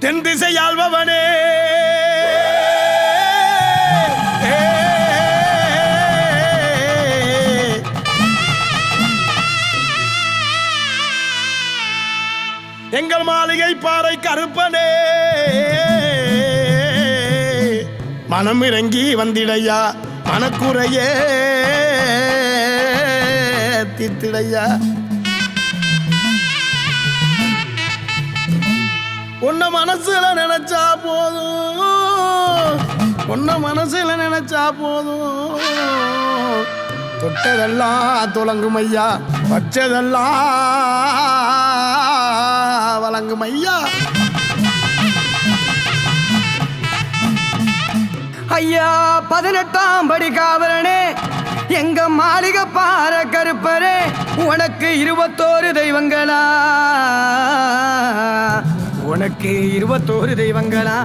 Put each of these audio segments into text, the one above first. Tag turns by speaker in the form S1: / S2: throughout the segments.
S1: தென் திசையாள்பவனே எங்கள் மாளிகை பாறை கருப்பனே மனம் இறங்கி வந்திடையா மனக்குறையே தீர்த்திடையா உன்ன மனசுல நினைச்சா போதும் உன்ன மனசுல நினைச்சா போதும் தொட்டதெல்லாம் துலங்கும் ஐயா வச்சதெல்லாம் வழங்கும் ஐயா
S2: ஐயா 18ஆம் படி காவலனே எங்க மாளிகை பாறை கருப்பரே உனக்கு 21 தெய்வங்களா உனக்கு 21 தெய்வங்களா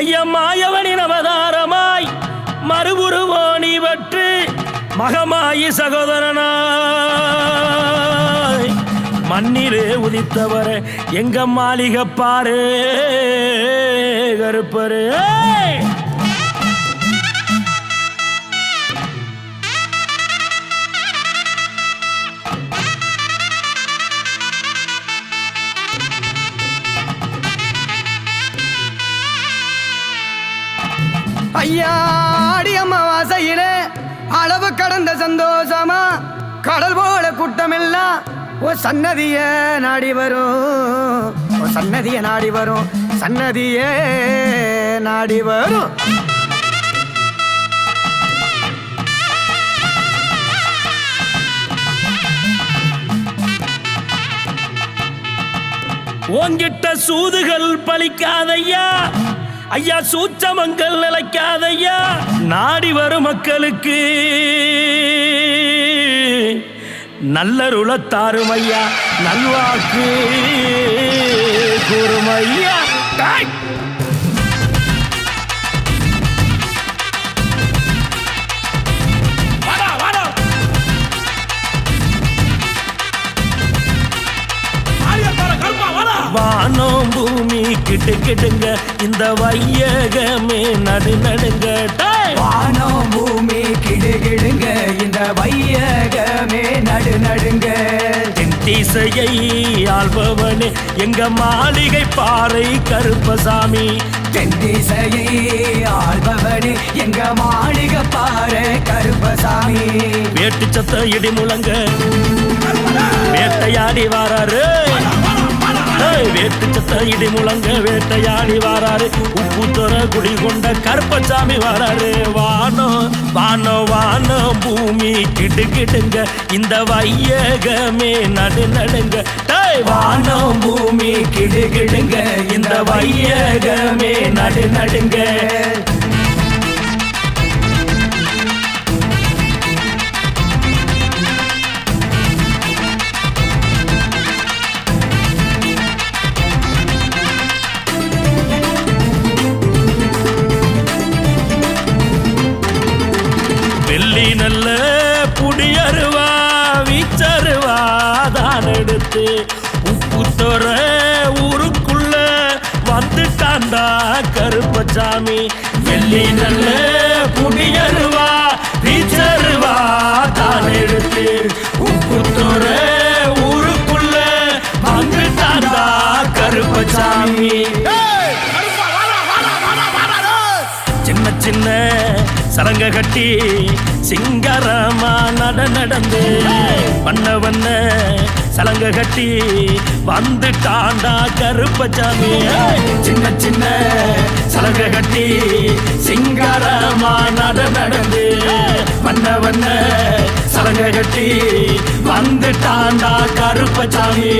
S3: ஐயா மாயவனின் அவதாரமாய் மறுபுருவோனி வற்று மகமாயி சகோதரனாய் மண்ணிலே உதித்தவர் எங்க மாளிகை பாரு கருப்பரு
S2: ஐயா ஆடி அமாவாசையிலே அளவு கடந்த சந்தோஷமா கடல் போல கூட்டமெல்லாம் ஓ சன்னதிய நாடி வரும் ஓ சன்னதிய நாடி வரும் சன்னதிய நாடி வரும்
S3: உங்கிட்ட சூதுகள் பலிக்காதையா ஐயா சூச்சமங்கள் நிலைக்காதையா நாடி வரும் மக்களுக்கு நல்லருளத்தாரும் ஐயா நல்வாக்கு கூறும் ஐயா வானம் பூமி கிட்டு கிட்டுங்க இந்த வையகமே நடு நடுங்க
S2: வானம் பூமி கிடு கிடுங்க இந்த வையகமே நடு நடுங்க
S3: தென் திசையை ஆள்பவனே எங்க மாளிகை பாறை கருப்பசாமி
S2: தென் திசையை ஆள்பவனே எங்க மாளிகை பாறை கருப்பசாமி
S3: வேட்டு சத்த இடி முழங்க வேட்டையாடி வாராரு வேட்டு சத்த இடி முழங்க வேட்டையாடி வாராரு உப்பு துற குடி கொண்ட கருப்பசாமி வாராரு வானோ வானோ வானோ பூமி கிடு கிடுங்க இந்த வையகமே நடு நடுங்க வானோ பூமி கிடு கிடுங்க இந்த வையகமே நடு நடுங்க நல்ல புடியருவா வீச்சருவா தான் எடுத்து உப்பு தோற ஊருக்குள்ள வந்துட்டாண்டா கருப்பசாமி வெள்ளி நல்ல புடியருவா வீச்சருவா தான் எடுத்து உப்பு தோற ஊருக்குள்ள வந்துட்டாண்டா கருப்பசாமி சின்ன சின்ன சலங்க கட்டி சிங்கரமா நடந்து பண்ண வண்ண சலங்க கட்டி வந்துட்டாண்டா கருப்பசாமி சின்ன சின்ன சலங்க கட்டி சிங்கரமா நடந்து பண்ண வண்ண சலங்க கட்டி வந்துட்டாண்டா கருப்பசாமி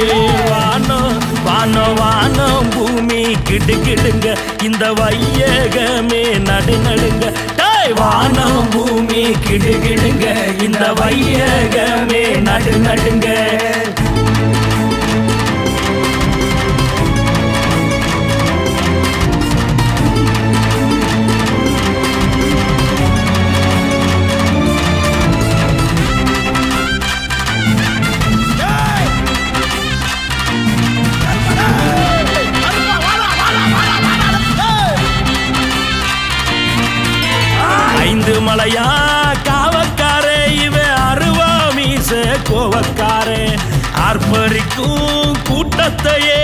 S3: வானோ வானோ வானோ பூமி கிடு கிடுங்க இந்த வையகமே நடு நடுங்க வானம் பூமி கிடு கிடுங்க இந்த வையகமே நடு நடுங்க ஆர்ப்பரிக்கும் கூட்டத்தையே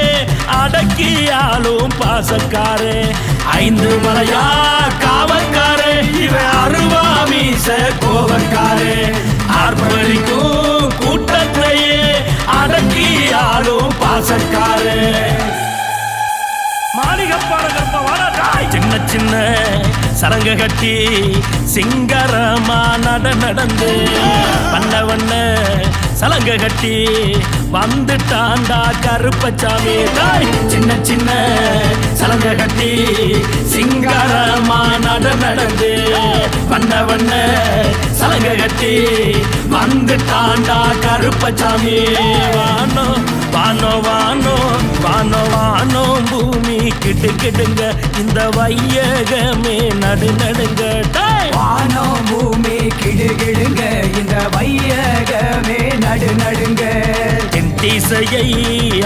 S3: அடக்கியாலும் பாசக்காரே 5 மலையா காவக்காரே இவன் அருவாமீச கோவக்காரே ஆர்ப்பரிக்கும் கூட்டத்தையே அடக்கியாலும் பாசக்காரே சின்ன சின்ன சலங்க கட்டி சிங்கரமா நடந்து வண்ண சலங்க கட்டி வந்துட்டாண்டா கருப்பசாமி சின்ன சின்ன சலங்க கட்டி சிங்கரமா நடந்து வண்ண சலங்க கட்டி வந்துட்டாண்டா கருப்பசாமி வானோ வானோ வானோ வானோ வானோ பூமி கிடுங்க இந்த வையகமே நடுங்க
S2: வானோ பூமி கிடுகிடுங்க இந்த வையகமே நடுங்க
S3: என் திசையை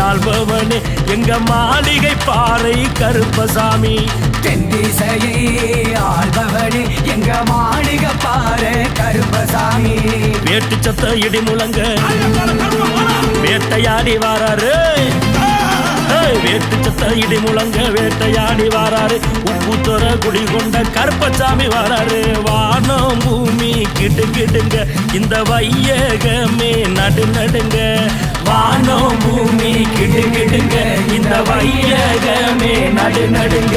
S3: ஆள்பவனே எங்க மாளிகை பாறை கருப்பசாமி
S2: தென் திசையை ஆள்பவனே எங்க மாளிகை பாறை கருப்பசாமி
S3: வேட்டு சத்த இடி முழங்க வேட்டையாடி வாராரு வேட்டு சத்த இடி முழங்க வேட்டையாடி வாராரு உப்புத்துற குடி கொண்ட கருப்பசாமி வாராரு வானம் பூமி கிடுங்க இந்த வையகமே நடுங்க வானம் பூமி கிடுங்க இந்த வையகமே நடுங்க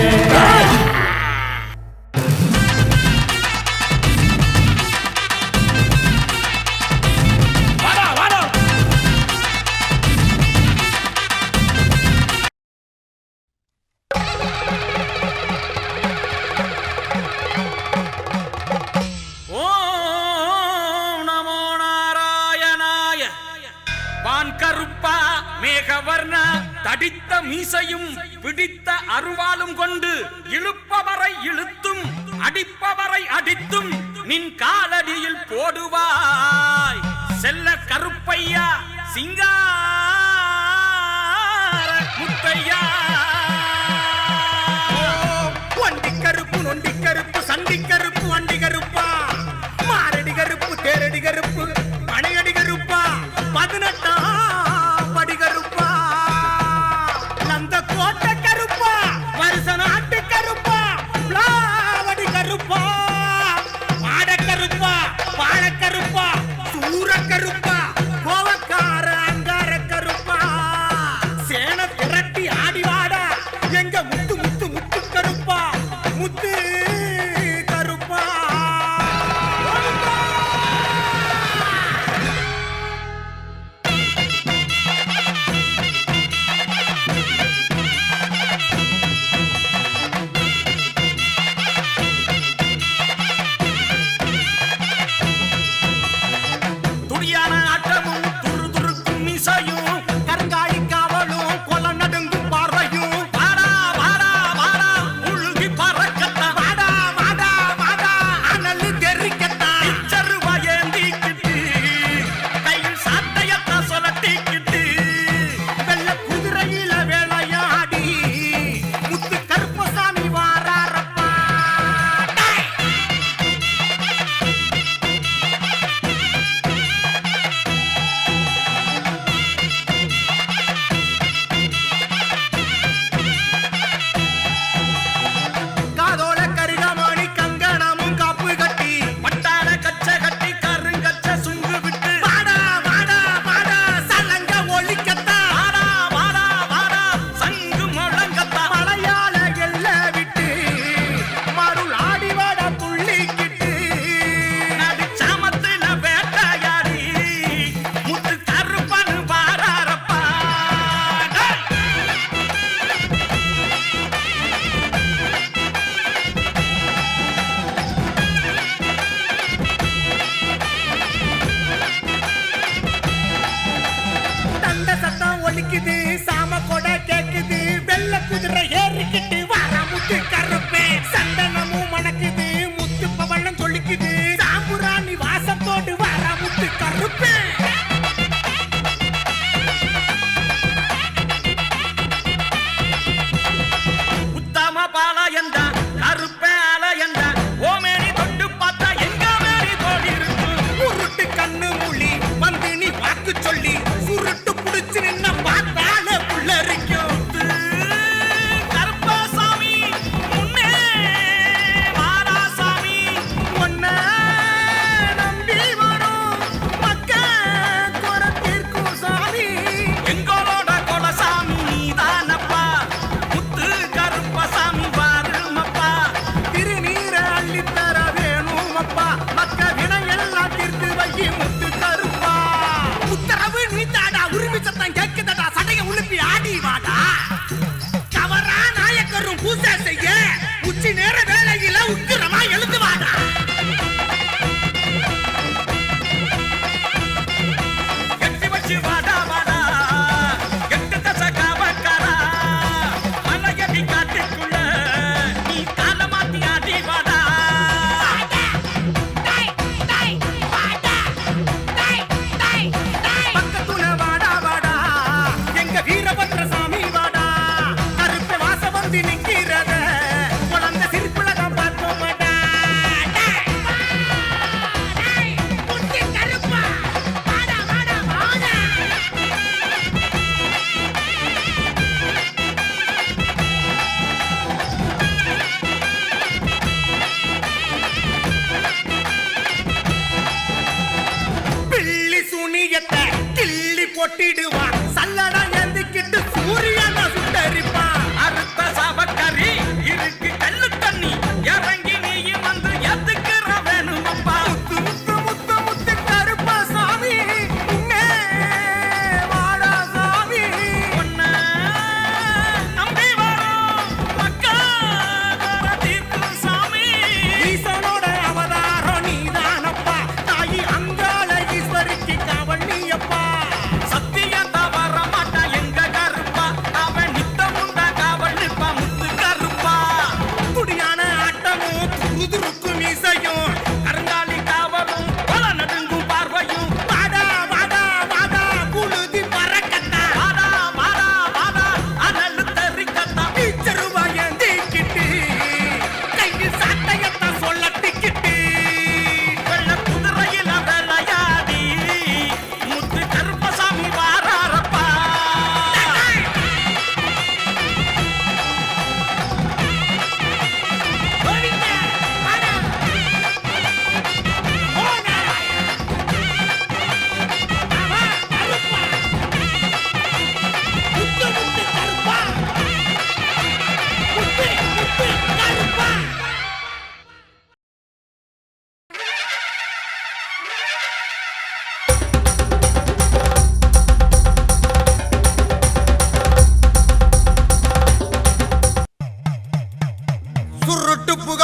S4: கருப்பா மேகவர்ணா தடித்த மீசையும் பிடித்த அருவாளும் கொண்டு இழுப்பவரை இழுத்தும் அடிப்பவரை அடித்தும் நின் காலடியில் போடுவாய் செல்ல கருப்பையா சிங்கார முத்தையா ஒண்டி கருப்பு நொண்டி கருப்பு சண்டி கருப்பு வண்டி கருப்பா மாரடி கருப்பு தேரடி கருப்பு பனையடி கருப்பா 18ஆம் படி கருப்பா நந்த கோட்டை கருப்பா வருஷ நாட்டு கருப்பா லாவடி கருப்பா மாட கருப்பா பாழ கருப்பா சூர கருப்பா கோவக்கார அங்கார கருப்பா சேன திரட்டி ஆடி வாடா எங்க முத்து முத்து முத்து கருப்பா முத்து கருப்பா துடியான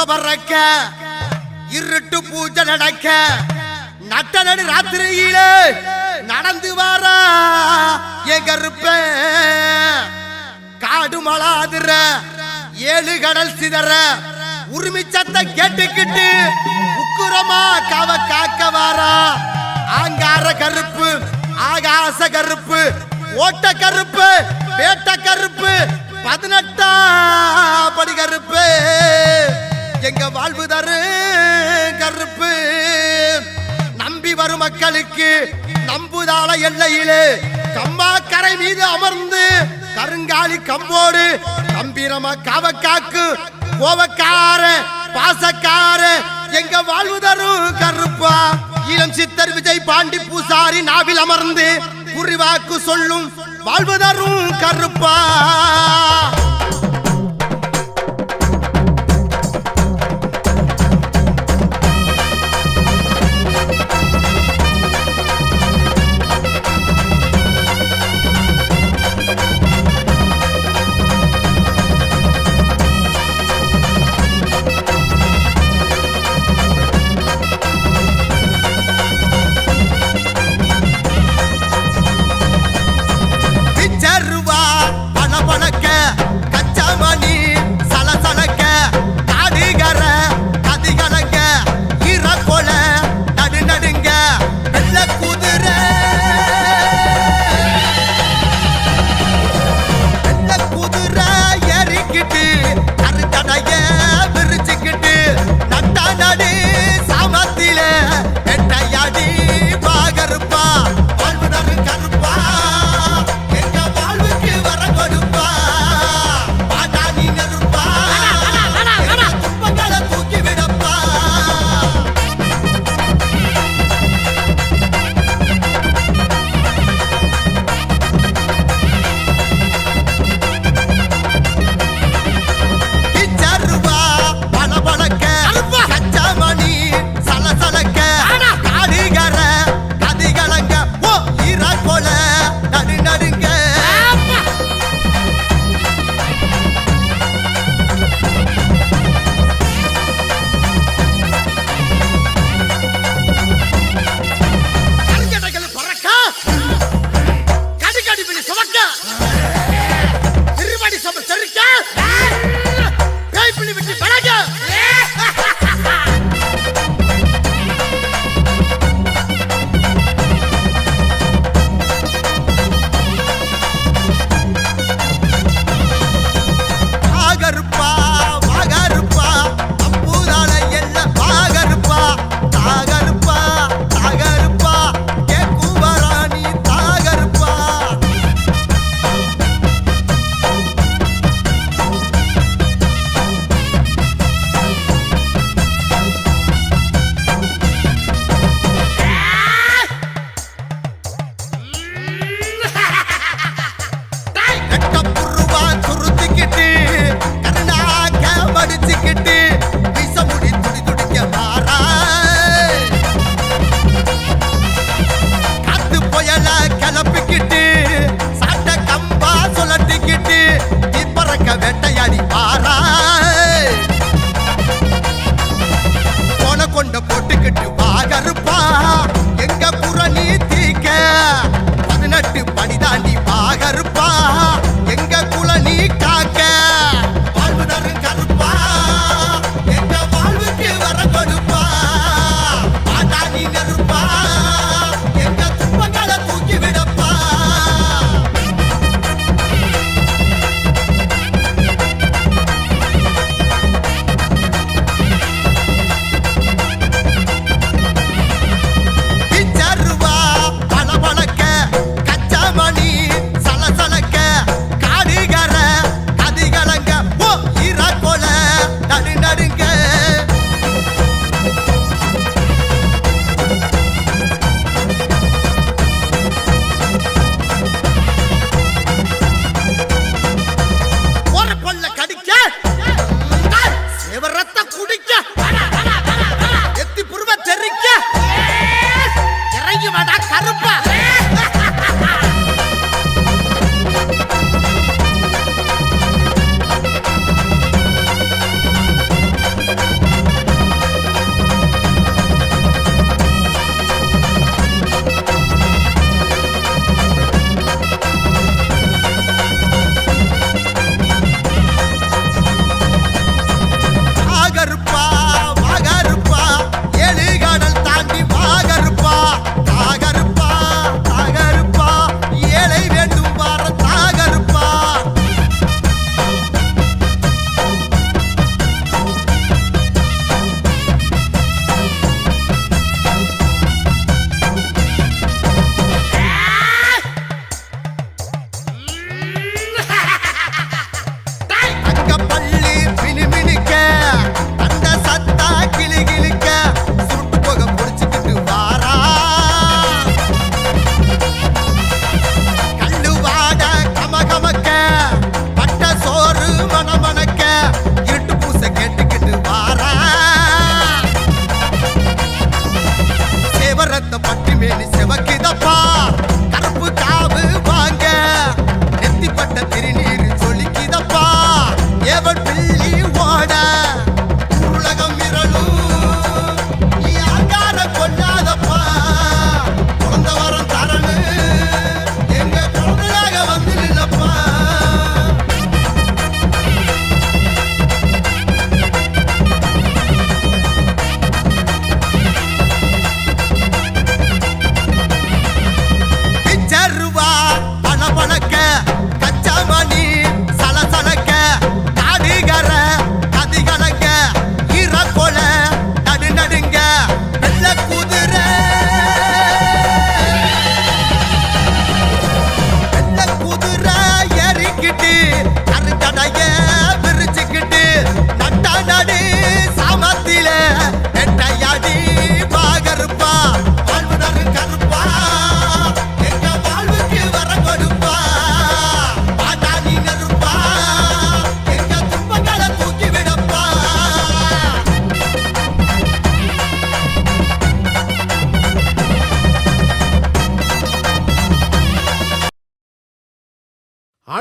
S5: பறக்க இருட்டு பூஜை நடக்க நட்ட நடு ராத்திரியில நடந்து வாரா என் கருப்ப காடு மலாதுற 7 கடல் சிதற உரிமை சத்த கேட்டுக்கிட்டு உக்குரமா காக்க வாரா ஆங்கார கருப்பு ஆகாச கருப்பு ஓட்ட கருப்பு பேட்ட கருப்பு 18ஆம் படி கருப்பு எங்க வாழ்வு தரு கருப்பு நம்பி வரும் மக்களுக்கு நம்புதாள எல்லையிலே கம்மா கரை மீது அமர்ந்து கருங்காலி கம்போடு கம்பீரமா காவக்காக்கு கோவக்கார பாசக்கார எங்க வாழ்வு தரும் கருப்பா இளம் சித்தர் விஜய் பாண்டி பூசாரி நாவில் அமர்ந்து குறிவாக்கு சொல்லும் வாழ்வு தரும் கருப்பா பணக்க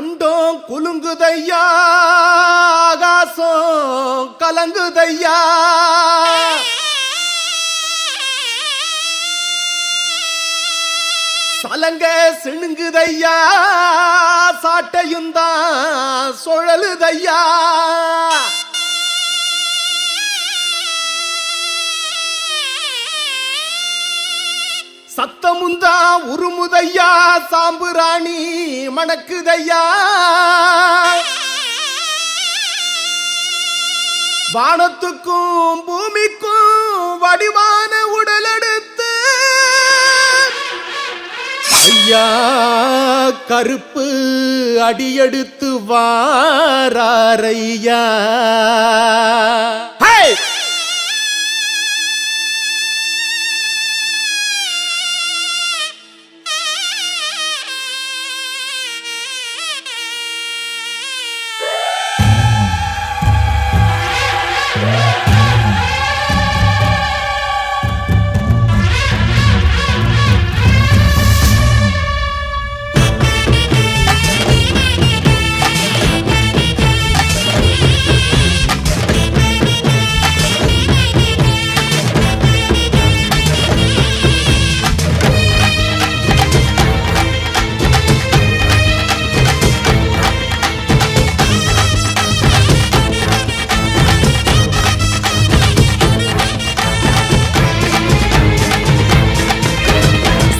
S5: அண்டோம் குலுங்குதையா ஆகாசம் கலங்குதையா சலங்க சிணுங்குதையா சாட்டையும் தான் சுழலுதையா சத்தமுந்தா உருமுதையா சாம்புராணி மணக்குதையா வானத்துக்கும் பூமிக்கும் வடிவான உடல் எடுத்து ஐயா கருப்பு அடியெடுத்து வாராரையா.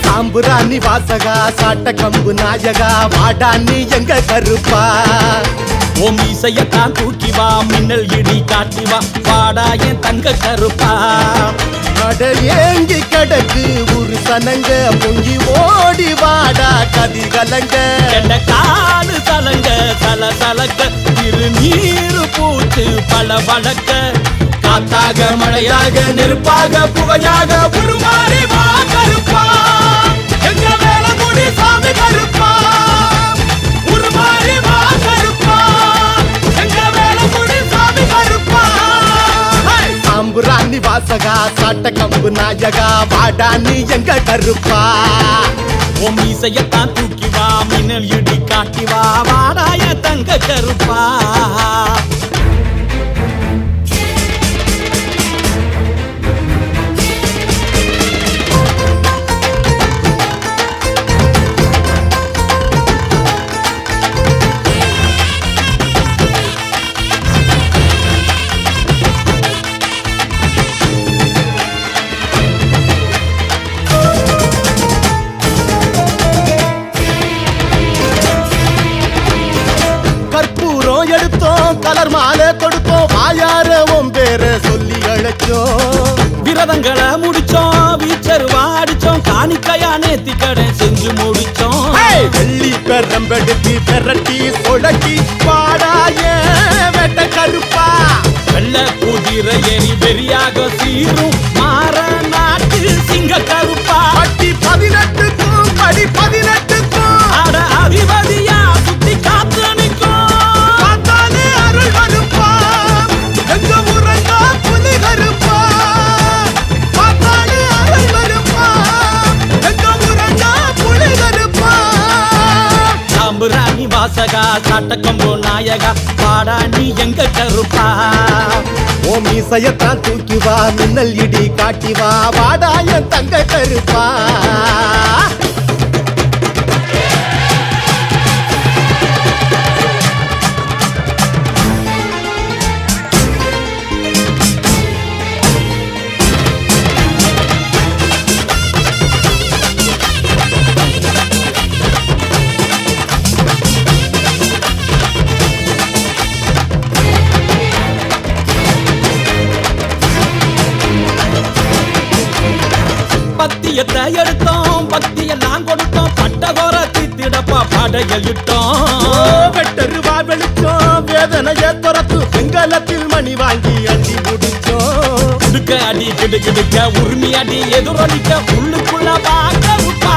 S5: சாம்புராணி வாசகா சாட்ட கம்பு நாயகா வாடா நீ எங்க கருப்பா.
S3: ஓம் இசையத்தான் தூக்கி வா மின்னல் இடி காட்டி வா வாடா என் தங்க கருப்பா.
S5: அட ஏங்கி கிடக்கு ஒரு சனங்க பொங்கி ஓடி வாடா கதி கலங்க.
S3: என்ற காலு சலங்க சல சலக்க இரு நீரு பூத்து பல வழக்க காத்தாக மழையாக நெருப்பாக புகையாக உருமாறி வா கருப்பா. எங்க மேல முடி சாமி கருப்பா உருமாறி வா கருப்பா. எங்க மேல முடி சாமி கருப்பா.
S5: சாம்புராணி வாசகா சாட்ட கம்பு நாயகா வாடா நீ எங்க கருப்பா.
S3: ஓம் இசையத்தான் தூக்கி வா மின்னல் இடி காட்டி வா வாடாய தங்க கருப்பா.
S5: கலர் மாலை தொடுத்தோம் வாயார உன் பேர சொல்லி அழைச்சோம்.
S3: விரதங்களை முடிச்சோம் வீச்சருவா அடிச்சோம் காணிக்கையா நேத்தி கடை செஞ்சு முடிச்சோம்.
S5: வெள்ளி பெரம்பெடுத்து பெரட்டி சொடக்கி பாடாய வெட்ட கருப்பா.
S3: வெள்ள குதிரை ஏறி வெறியாக சீரும் மாற நாட்டு சிங்க கருப்பா.
S5: பட்டி 18க்கும் படி 18க்கும்
S3: அட அதிபதியா சுத்தி காத்து நிற்கும்
S5: கருப்பா. எங்க உறங்கா புலி கருப்பா பார்த்தாலே அருள் கருப்பா. எங்க உறங்கா புலி கருப்பா.
S3: சாம்புராணி வாசகா சாட்ட கம்பு நாயகா பாடா நீ எங்க கருப்பா.
S5: ஓம் இசையத்தான் தூக்கி வா மின்னல் இடி காட்டி வா வாடாய தங்க கருப்பா.
S3: பத்தியத்தை எடுத்தோம் பக்தியெல்லாம் கொடுத்தோம் பட்டகோர தீத்திடப்பா படையல் இட்டோம்.
S5: வெட்டருவா வெளிச்சோம் வேதனைய துரத்து வெங்கலத்தில் மணி வாங்கி அடி முடிச்சோம்.
S3: குடுக்க அடி கிடுக்கிடுக்க உரிமை அடி எதிரொலிக்க உள்ளுக்குள்ள பார்க்க விட்டா.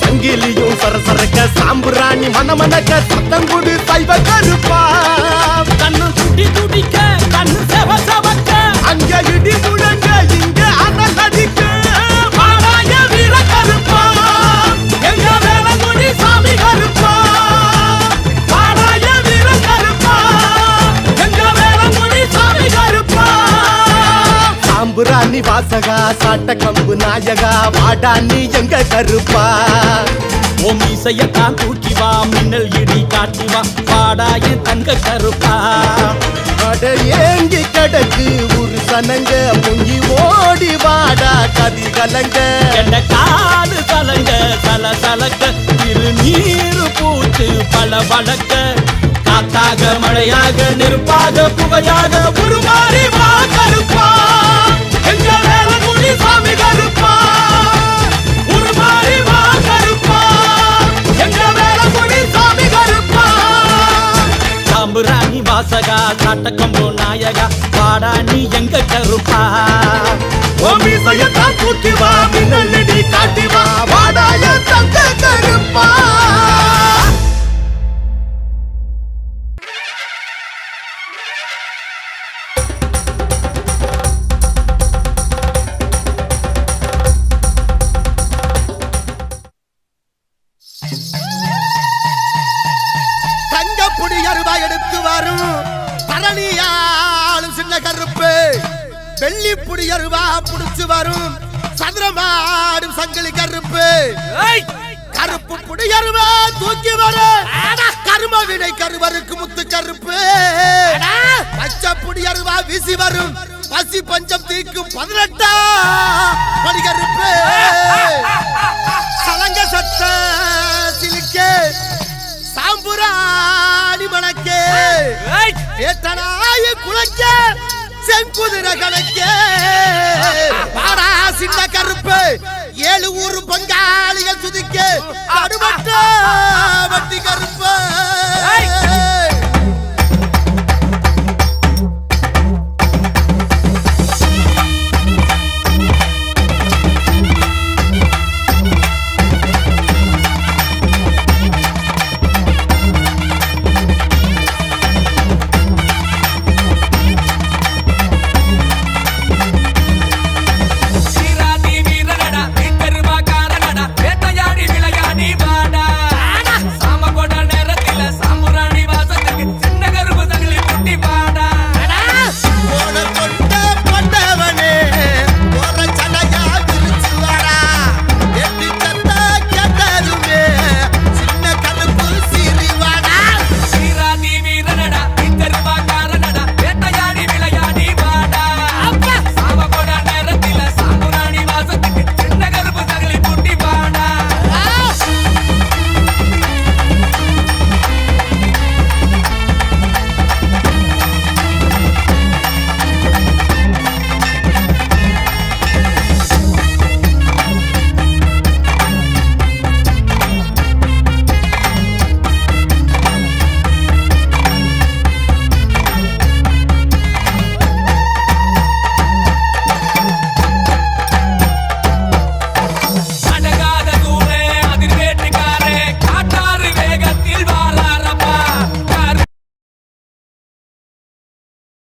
S5: சங்கிலியும் சரசரக்க சாம்புராணி மனமனக்க சத்தங்குடு சைவ கருப்பா.
S3: கண்ணு சுட்டி துடிக்க கண்ணு செவ செவக்க
S5: அங்க இடி முழங்க இங்க அனல் அடிக்க
S3: பாடாய வீர கருப்பா. எங்க வேலை முடி சாமி கருப்பா.
S5: சாம்புராணி வாசகா சாட்ட கம்பு நாயகா வாடா நீ எங்க கருப்பா
S3: ஓ மீசையத்தான் தூக்கி வா மின்னல் இடி காட்டி வா வாடா என் தங்க கருப்பா
S5: அட ஏங்கி கிடக்கு ஒரு சனங்க பொங்கி ஓடி வாடா கதி கலங்க
S3: என்ற காலு கலங்க சல சலக்க திருநீரு பூத்து பல வழக்க காத்தாக மழையாக நெருப்பாக புகையாக உருமாறி வா கருப்பா எங்க வேலங்குடி சாமி கருப்பா உருமாறி வா கருப்பா எங்க வேலங்குடி சாமி கருப்பா சாம்புராணி வாசகா காட்டக்கம்போ நாயகா வாடா நீ எங்க கருப்பா
S5: ஓ மீசையத்தான் தூக்கி வா மின்னலடி காட்டி வா வாடா என் தங்க கருப்பா
S1: தங்கப்புடி அருவா எடுத்து வரும் பரணியாளும் சின்ன கருப்பு வெள்ளிப்புடி அருவா புடிச்சு வரும் சதுரமாடும் சங்கிலி கருப்பு கருப்பு புடி அருவா தூக்கி வரும் கரும வினை கருவருக்கு முத்து கருப்பு பச்சை புடி அருவா வீசி வரும் பசி பஞ்சம் தீக்கும் 18 படி கருப்பு சலங்க சத்த சிலிக்கே சாம்புராணி மணக்கே ஏத்தனாய குளக்க செங்குதிர கணக்கே பாடா சின்ன கருப்பு 7 ஊரு பங்காளிகள் துதிக்க அடுபட்ட வட்டி கருப்பு